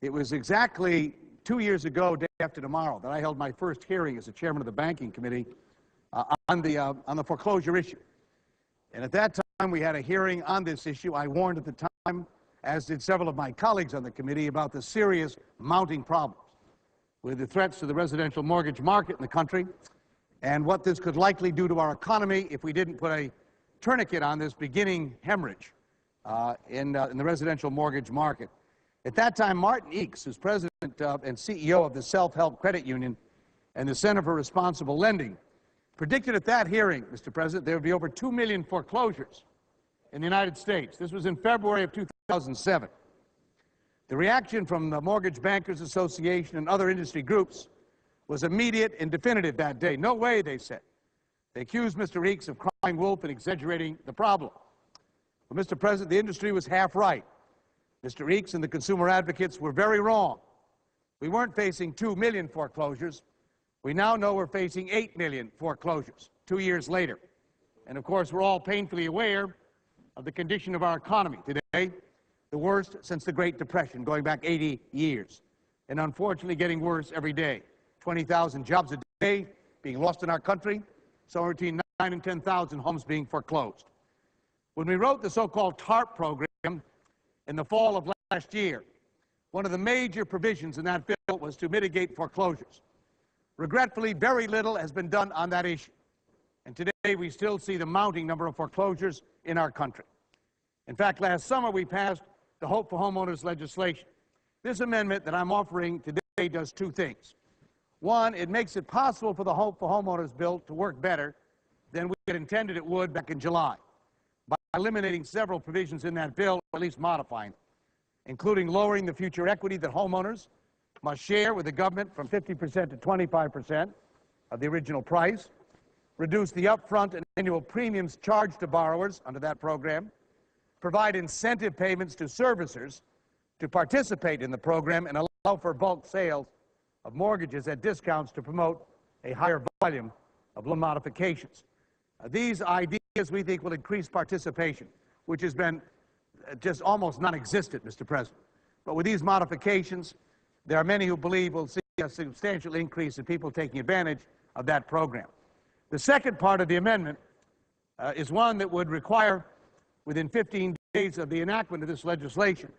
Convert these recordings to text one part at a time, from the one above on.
It was exactly 2 years ago, day after tomorrow, that I held my first hearing as the chairman of the Banking Committee on the foreclosure issue. And at that time, we had a hearing on this issue. I warned at the time, as did several of my colleagues on the committee, about the serious mounting problems with the threats to the residential mortgage market in the country and what this could likely do to our economy if we didn't put a tourniquet on this beginning hemorrhage in the residential mortgage market. At that time, Martin Eakes, who's president and CEO of the Self-Help Credit Union and the Center for Responsible Lending, predicted at that hearing, Mr. President, there would be over 2 million foreclosures in the United States. This was in February of 2007. The reaction from the Mortgage Bankers Association and other industry groups was immediate and definitive that day. No way, they said. They accused Mr. Eakes of crying wolf and exaggerating the problem. But, Mr. President, the industry was half right. Mr. Eakes and the consumer advocates were very wrong. We weren't facing 2 million foreclosures. We now know we're facing 8 million foreclosures 2 years later. And of course, we're all painfully aware of the condition of our economy today, the worst since the Great Depression, going back 80 years, and unfortunately getting worse every day. 20,000 jobs a day being lost in our country, somewhere between 9 and 10,000 homes being foreclosed. When we wrote the so-called TARP program in the fall of last year, one of the major provisions in that bill was to mitigate foreclosures. Regretfully, very little has been done on that issue. And today we still see the mounting number of foreclosures in our country. In fact, last summer we passed the Hope for Homeowners legislation. This amendment that I'm offering today does two things. One, it makes it possible for the Hope for Homeowners bill to work better than we had intended it would back in July, by eliminating several provisions in that bill, or at least modifying them, including lowering the future equity that homeowners must share with the government from 50% to 25% of the original price, reduce the upfront and annual premiums charged to borrowers under that program, provide incentive payments to servicers to participate in the program, and allow for bulk sales of mortgages at discounts to promote a higher volume of loan modifications. These ideas, we think, will increase participation, which has been just almost non-existent, Mr. President. But with these modifications, there are many who believe we'll see a substantial increase in people taking advantage of that program. The second part of the amendment is one that would require, within 15 days of the enactment of this legislation,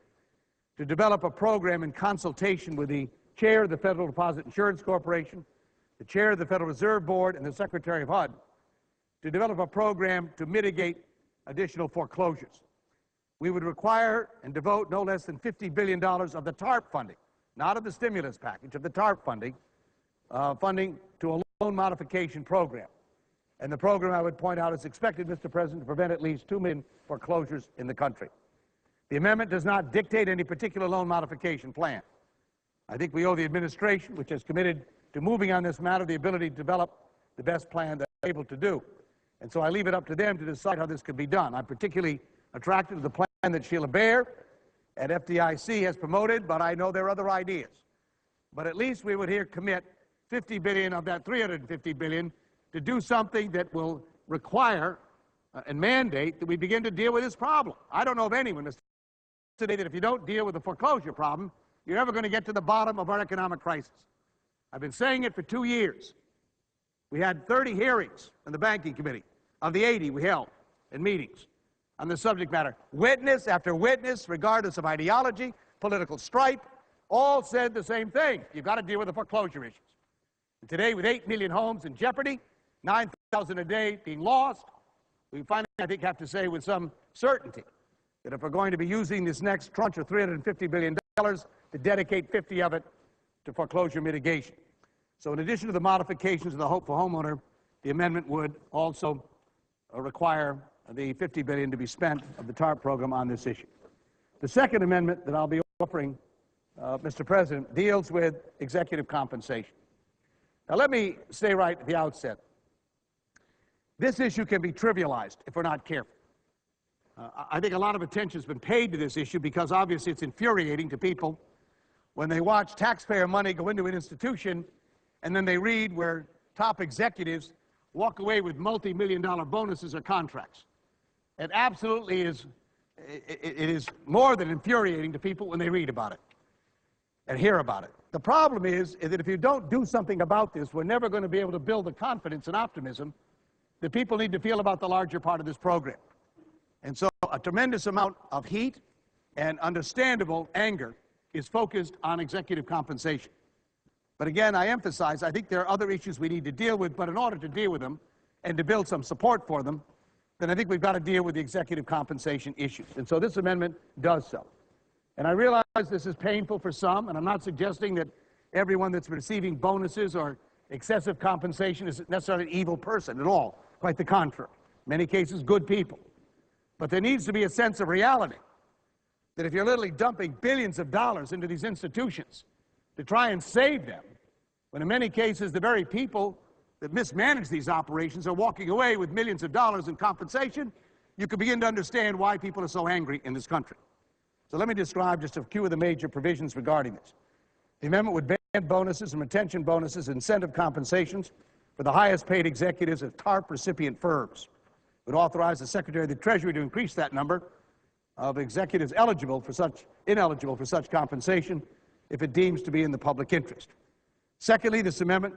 to develop a program in consultation with the chair of the Federal Deposit Insurance Corporation, the chair of the Federal Reserve Board, and the Secretary of HUD, to develop a program to mitigate additional foreclosures. We would require and devote no less than $50 billion of the TARP funding, not of the stimulus package, of the TARP funding, to a loan modification program. And the program, I would point out, is expected, Mr. President, to prevent at least 2 million foreclosures in the country. The amendment does not dictate any particular loan modification plan. I think we owe the administration, which is committed to moving on this matter, the ability to develop the best plan that they're able to do. And so I leave it up to them to decide how this can be done. I'm particularly attracted to the plan that Sheila Bair at FDIC has promoted, but I know there are other ideas. But at least we would here commit $50 billion of that $350 billion to do something that will require and mandate that we begin to deal with this problem. I don't know of anyone today that if you don't deal with the foreclosure problem, you're ever going to get to the bottom of our economic crisis. I've been saying it for 2 years. We had 30 hearings in the Banking Committee of the 80 we held in meetings on the subject matter. Witness after witness, regardless of ideology, political stripe, all said the same thing. You've got to deal with the foreclosure issues. And today, with 8 million homes in jeopardy, 9,000 a day being lost, we finally, I think, have to say with some certainty that if we're going to be using this next tranche of $350 billion, to dedicate 50 of it to foreclosure mitigation. So in addition to the modifications of the Hope for Homeowner, the amendment would also require the $50 billion to be spent of the TARP program on this issue. The second amendment that I'll be offering, Mr. President, deals with executive compensation. Now let me say right at the outset, this issue can be trivialized if we're not careful. I think a lot of attention has been paid to this issue because obviously it's infuriating to people when they watch taxpayer money go into an institution and then they read where top executives walk away with multi-million-dollar bonuses or contracts. It absolutely is, it is more than infuriating to people when they read about it. and hear about it. The problem is that if you don't do something about this, we're never going to be able to build the confidence and optimism that people need to feel about the larger part of this program. And so a tremendous amount of heat and understandable anger is focused on executive compensation. But again, I emphasize, I think there are other issues we need to deal with, but in order to deal with them and to build some support for them, then I think we've got to deal with the executive compensation issues. And so this amendment does so. And I realize this is painful for some, and I'm not suggesting that everyone that's receiving bonuses or excessive compensation is necessarily an evil person at all. Quite the contrary. In many cases, good people. But there needs to be a sense of reality that if you're literally dumping billions of dollars into these institutions to try and save them, when in many cases the very people that mismanage these operations are walking away with millions of dollars in compensation, you can begin to understand why people are so angry in this country. So let me describe just a few of the major provisions regarding this. The amendment would ban bonuses and retention bonuses, incentive compensations for the highest paid executives of TARP recipient firms. It would authorize the Secretary of the Treasury to increase that number of executives ineligible for such compensation if it deems to be in the public interest. Secondly, this amendment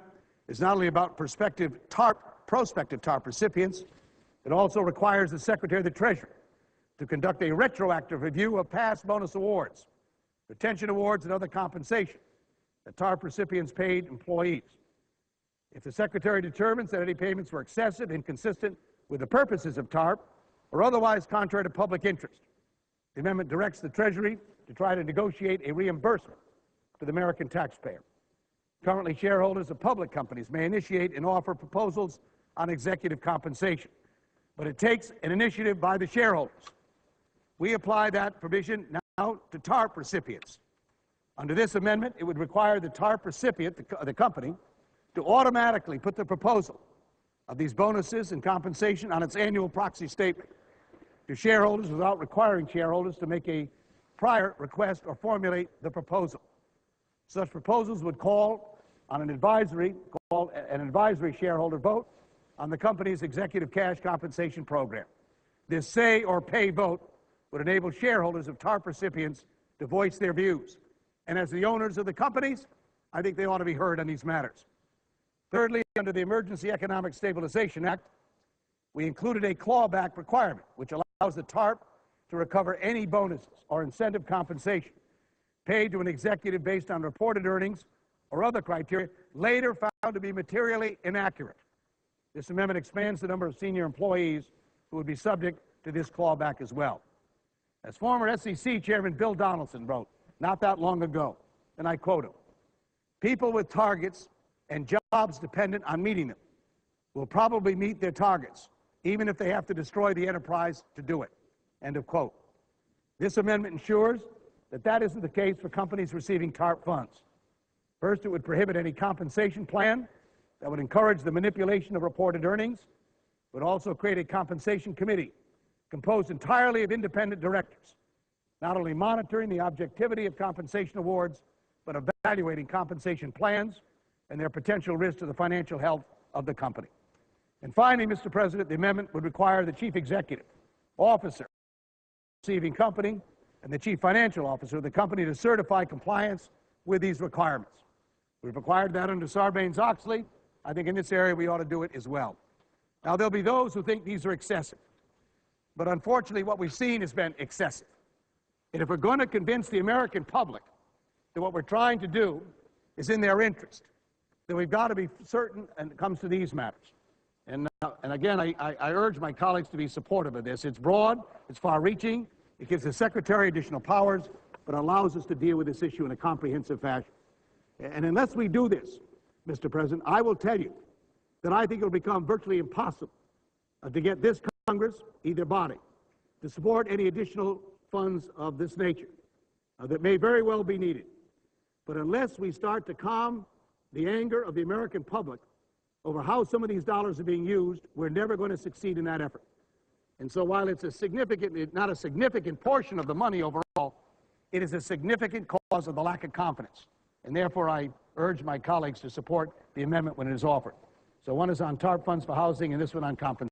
is not only about prospective TARP recipients, it also requires the Secretary of the Treasury to conduct a retroactive review of past bonus awards, retention awards, and other compensation that TARP recipients paid employees. If the Secretary determines that any payments were excessive, inconsistent with the purposes of TARP, or otherwise contrary to public interest, the amendment directs the Treasury to try to negotiate a reimbursement to the American taxpayer. Currently, shareholders of public companies may initiate and offer proposals on executive compensation, but it takes an initiative by the shareholders. We apply that provision now to TARP recipients. Under this amendment, it would require the TARP recipient, the company, to automatically put the proposal of these bonuses and compensation on its annual proxy statement to shareholders without requiring shareholders to make a prior request or formulate the proposal. Such proposals would call on an advisory shareholder vote on the company's executive cash compensation program. This say or pay vote would enable shareholders of TARP recipients to voice their views. And as the owners of the companies, I think they ought to be heard on these matters. Thirdly, under the Emergency Economic Stabilization Act, we included a clawback requirement, which allows the TARP to recover any bonuses or incentive compensation paid to an executive based on reported earnings or other criteria later found to be materially inaccurate. This amendment expands the number of senior employees who would be subject to this clawback as well. As former SEC Chairman Bill Donaldson wrote not that long ago, and I quote him, "People with targets and jobs dependent on meeting them will probably meet their targets, even if they have to destroy the enterprise to do it." End of quote. This amendment ensures that that isn't the case for companies receiving TARP funds. First, it would prohibit any compensation plan that would encourage the manipulation of reported earnings. It would also create a compensation committee composed entirely of independent directors, not only monitoring the objectivity of compensation awards, but evaluating compensation plans and their potential risk to the financial health of the company. And finally, Mr. President, the amendment would require the chief executive officer of the receiving company and the chief financial officer of the company to certify compliance with these requirements. We've required that under Sarbanes-Oxley. I think in this area we ought to do it as well. Now, there'll be those who think these are excessive, but unfortunately what we've seen has been excessive. And if we're going to convince the American public that what we're trying to do is in their interest, then we've got to be certain when it comes to these matters. And again, I urge my colleagues to be supportive of this. It's broad, it's far-reaching, it gives the Secretary additional powers, but allows us to deal with this issue in a comprehensive fashion. And unless we do this, Mr. President, I will tell you that I think it will become virtually impossible to get this Congress, either body, to support any additional funds of this nature that may very well be needed. But unless we start to calm the anger of the American public over how some of these dollars are being used, we're never going to succeed in that effort. And so while it's not a significant portion of the money overall, it is a significant cause of the lack of confidence. And therefore, I urge my colleagues to support the amendment when it is offered. So one is on TARP funds for housing, and this one on compensation.